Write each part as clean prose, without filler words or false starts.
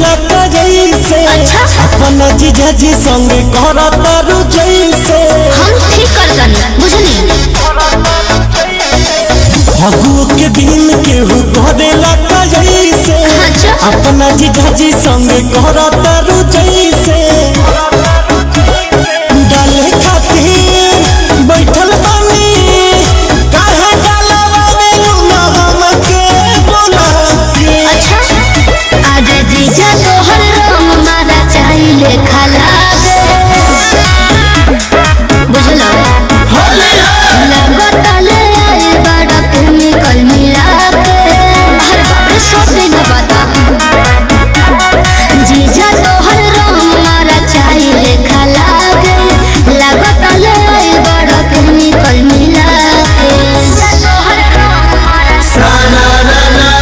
लगा जैसे अपना जीजा जी संग करता रु जैसे हम ठीक करतनी बुझनी फगुओ के दिन केहू करे लगा जैसे अपना जीजा जी संग करता रु जैसे डाले खातिर बैठल बानी काहे डालवावे लूना हमके बोला के आज जीजा तोहर रंग मारा चाहिले खाला बुझलो लगतले आए बड़ा केमिकल मिला के हर बार सोचे न बता जीजा तोहर रंग मारा चाहिले खाला लगतले आए बड़ा केमिकल मिला के तोहर रंग मारा साना ना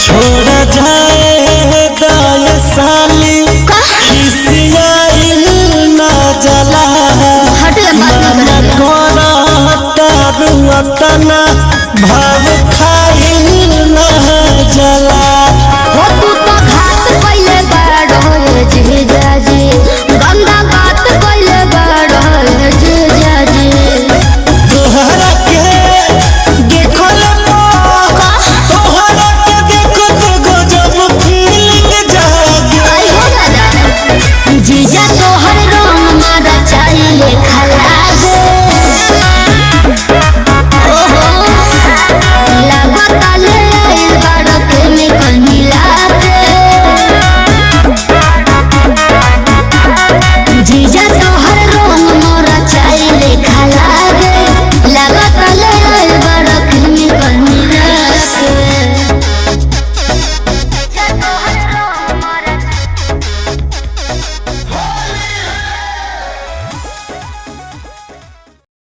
छोड़ा जाए दाय साली खिसियाइल ना जला हटे बात मन न कर करता रुअतना भाव